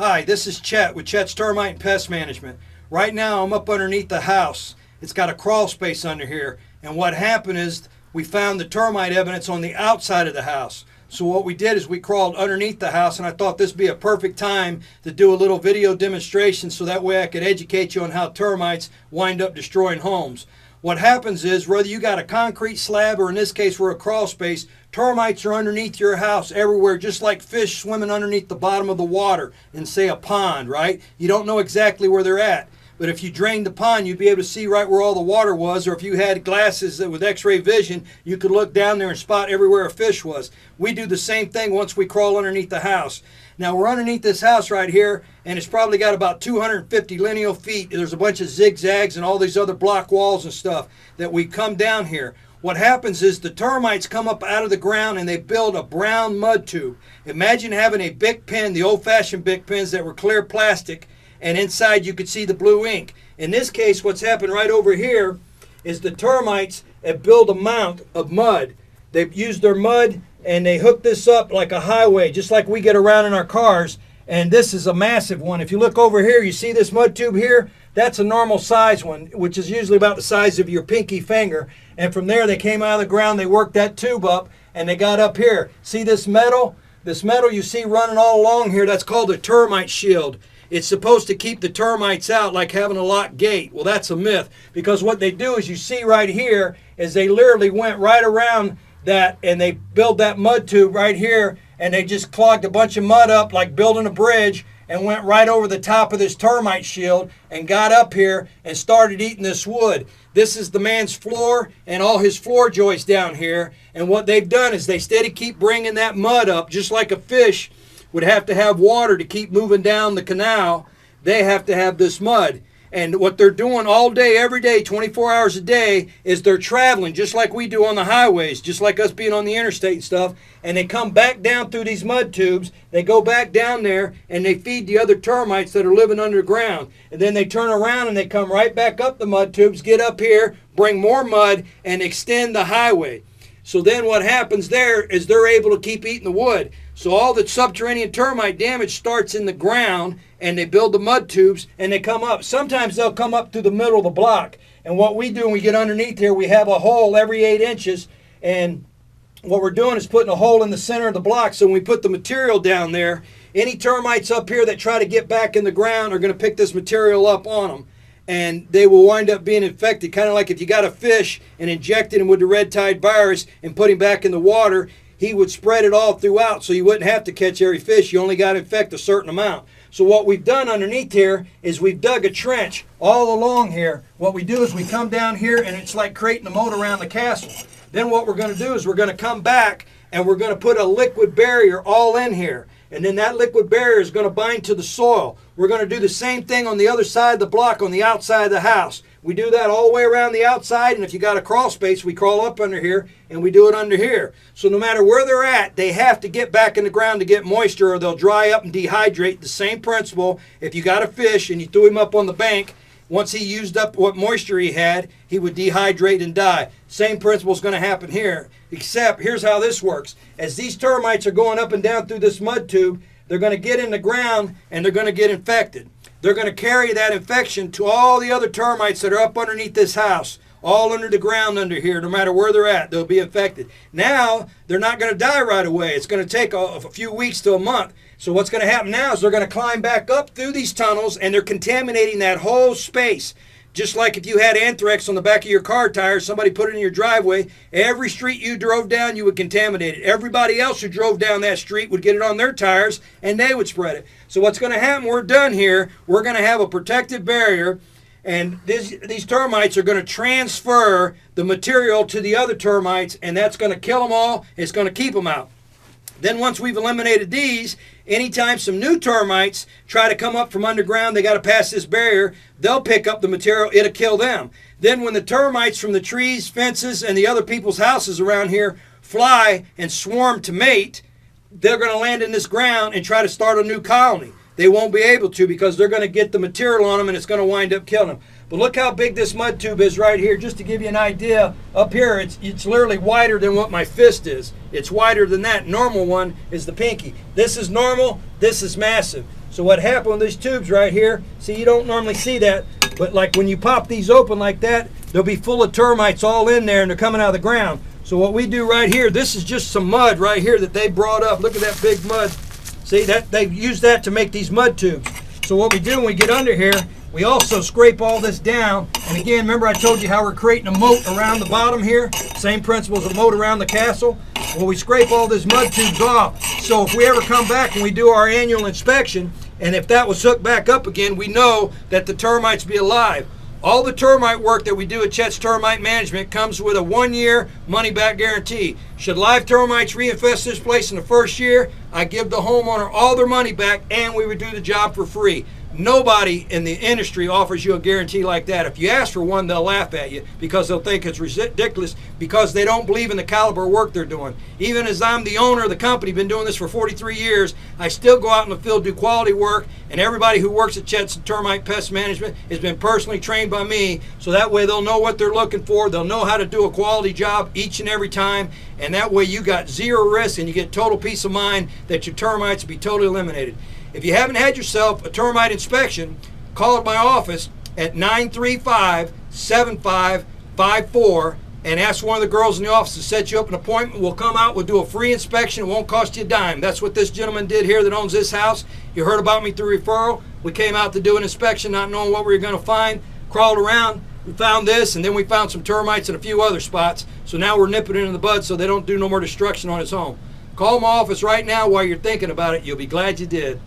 Hi, this is Chet with Chet's Termite and Pest Management. Right now I'm up underneath the house. It's got a crawl space under here, and what happened is we found the termite evidence on the outside of the house. So what we did is we crawled underneath the house, and I thought this would be a perfect time to do a little video demonstration so that way I could educate you on how termites wind up destroying homes. What happens is, whether you got a concrete slab or in this case we're a crawl space, termites are underneath your house everywhere, just like fish swimming underneath the bottom of the water in, say, a pond, right? You don't know exactly where they're at. But if you drained the pond, you'd be able to see right where all the water was, or if you had glasses with x-ray vision, you could look down there and spot everywhere a fish was. We do the same thing once we crawl underneath the house. Now we're underneath this house right here, and it's probably got about 250 lineal feet. There's a bunch of zigzags and all these other block walls and stuff that we come down here. What happens is the termites come up out of the ground and they build a brown mud tube. Imagine having a Bic pen, the old-fashioned Bic pens that were clear plastic, and inside you could see the blue ink. In this case, what's happened right over here is the termites have built a mount of mud. They've used their mud and they hook this up like a highway, just like we get around in our cars. And this is a massive one. If you look over here, you see this mud tube here? That's a normal size one, which is usually about the size of your pinky finger. And from there, they came out of the ground, they worked that tube up, and they got up here. See this metal? This metal you see running all along here, that's called a termite shield. It's supposed to keep the termites out like having a locked gate. Well, that's a myth, because what they do is, you see right here, is they literally went right around that and they build that mud tube right here, and they just clogged a bunch of mud up like building a bridge and went right over the top of this termite shield and got up here and started eating this wood. This is the man's floor and all his floor joists down here, and what they've done is they steady keep bringing that mud up, just like a fish would have to have water to keep moving down the canal. They have to have this mud. And what they're doing all day, every day, 24 hours a day, is they're traveling just like we do on the highways, just like us being on the interstate and stuff, and they come back down through these mud tubes, they go back down there, and they feed the other termites that are living underground. And then they turn around and they come right back up the mud tubes, get up here, bring more mud, and extend the highway. So then what happens there is they're able to keep eating the wood. So all the subterranean termite damage starts in the ground, and they build the mud tubes and they come up. Sometimes they'll come up through the middle of the block. And what we do when we get underneath here, we have a hole every 8 inches. And what we're doing is putting a hole in the center of the block. So when we put the material down there, any termites up here that try to get back in the ground are going to pick this material up on them. And they will wind up being infected. Kind of like if you got a fish and injected him with the red tide virus and put him back in the water, he would spread it all throughout, so you wouldn't have to catch every fish. You only got to infect a certain amount. So what we've done underneath here is we've dug a trench all along here. What we do is we come down here, and it's like creating a moat around the castle. Then what we're going to do is we're going to come back, and we're going to put a liquid barrier all in here. And then that liquid barrier is going to bind to the soil. We're going to do the same thing on the other side of the block, on the outside of the house. We do that all the way around the outside, and if you got a crawl space, we crawl up under here, and we do it under here. So no matter where they're at, they have to get back in the ground to get moisture, or they'll dry up and dehydrate. The same principle. If you got a fish and you threw him up on the bank, once he used up what moisture he had, he would dehydrate and die. Same principle is going to happen here, except here's how this works. As these termites are going up and down through this mud tube, they're going to get in the ground and they're going to get infected. They're going to carry that infection to all the other termites that are up underneath this house, all under the ground under here. No matter where they're at, they'll be infected. Now, they're not going to die right away. It's going to take a few weeks to a month. So what's going to happen now is they're going to climb back up through these tunnels, and they're contaminating that whole space. Just like if you had anthrax on the back of your car tires, somebody put it in your driveway, every street you drove down, you would contaminate it. Everybody else who drove down that street would get it on their tires, and they would spread it. So what's going to happen, we're done here, we're going to have a protective barrier, and these termites are going to transfer the material to the other termites, and that's going to kill them all. It's going to keep them out. Then once we've eliminated these, anytime some new termites try to come up from underground, they got to pass this barrier, they'll pick up the material, it'll kill them. Then when the termites from the trees, fences, and the other people's houses around here fly and swarm to mate, they're going to land in this ground and try to start a new colony. They won't be able to, because they're going to get the material on them and it's going to wind up killing them. But look how big this mud tube is right here. Just to give you an idea, up here it's literally wider than what my fist is. It's wider than that. Normal one is the pinky. This is normal, this is massive. So what happened with these tubes right here, see, you don't normally see that, but like when you pop these open like that, they'll be full of termites all in there and they're coming out of the ground. So what we do right here, this is just some mud right here that they brought up. Look at that big mud. See, that they've used that to make these mud tubes. So what we do when we get under here, we also scrape all this down. And again, remember I told you how we're creating a moat around the bottom here? Same principle as a moat around the castle. Well, we scrape all this mud tubes off. So if we ever come back and we do our annual inspection, and if that was hooked back up again, we know that the termites be alive. All the termite work that we do at Chet's Termite Management comes with a 1-year money-back guarantee. Should live termites reinfest this place in the first year, I give the homeowner all their money back and we would do the job for free. Nobody in the industry offers you a guarantee like that. If you ask for one, they'll laugh at you because they'll think it's ridiculous because they don't believe in the caliber of work they're doing. Even as I'm the owner of the company, been doing this for 43 years, I still go out in the field, do quality work, and everybody who works at Chet's Termite Pest Management has been personally trained by me, so that way they'll know what they're looking for, they'll know how to do a quality job each and every time, and that way you got zero risk and you get total peace of mind that your termites will be totally eliminated. If you haven't had yourself a termite inspection, call at my office at 935-7554 and ask one of the girls in the office to set you up an appointment. We'll come out, we'll do a free inspection. It won't cost you a dime. That's what this gentleman did here that owns this house. You heard about me through referral. We came out to do an inspection not knowing what we were going to find, crawled around, we found this, and then we found some termites in a few other spots. So now we're nipping it in the bud so they don't do no more destruction on his home. Call my office right now while you're thinking about it. You'll be glad you did.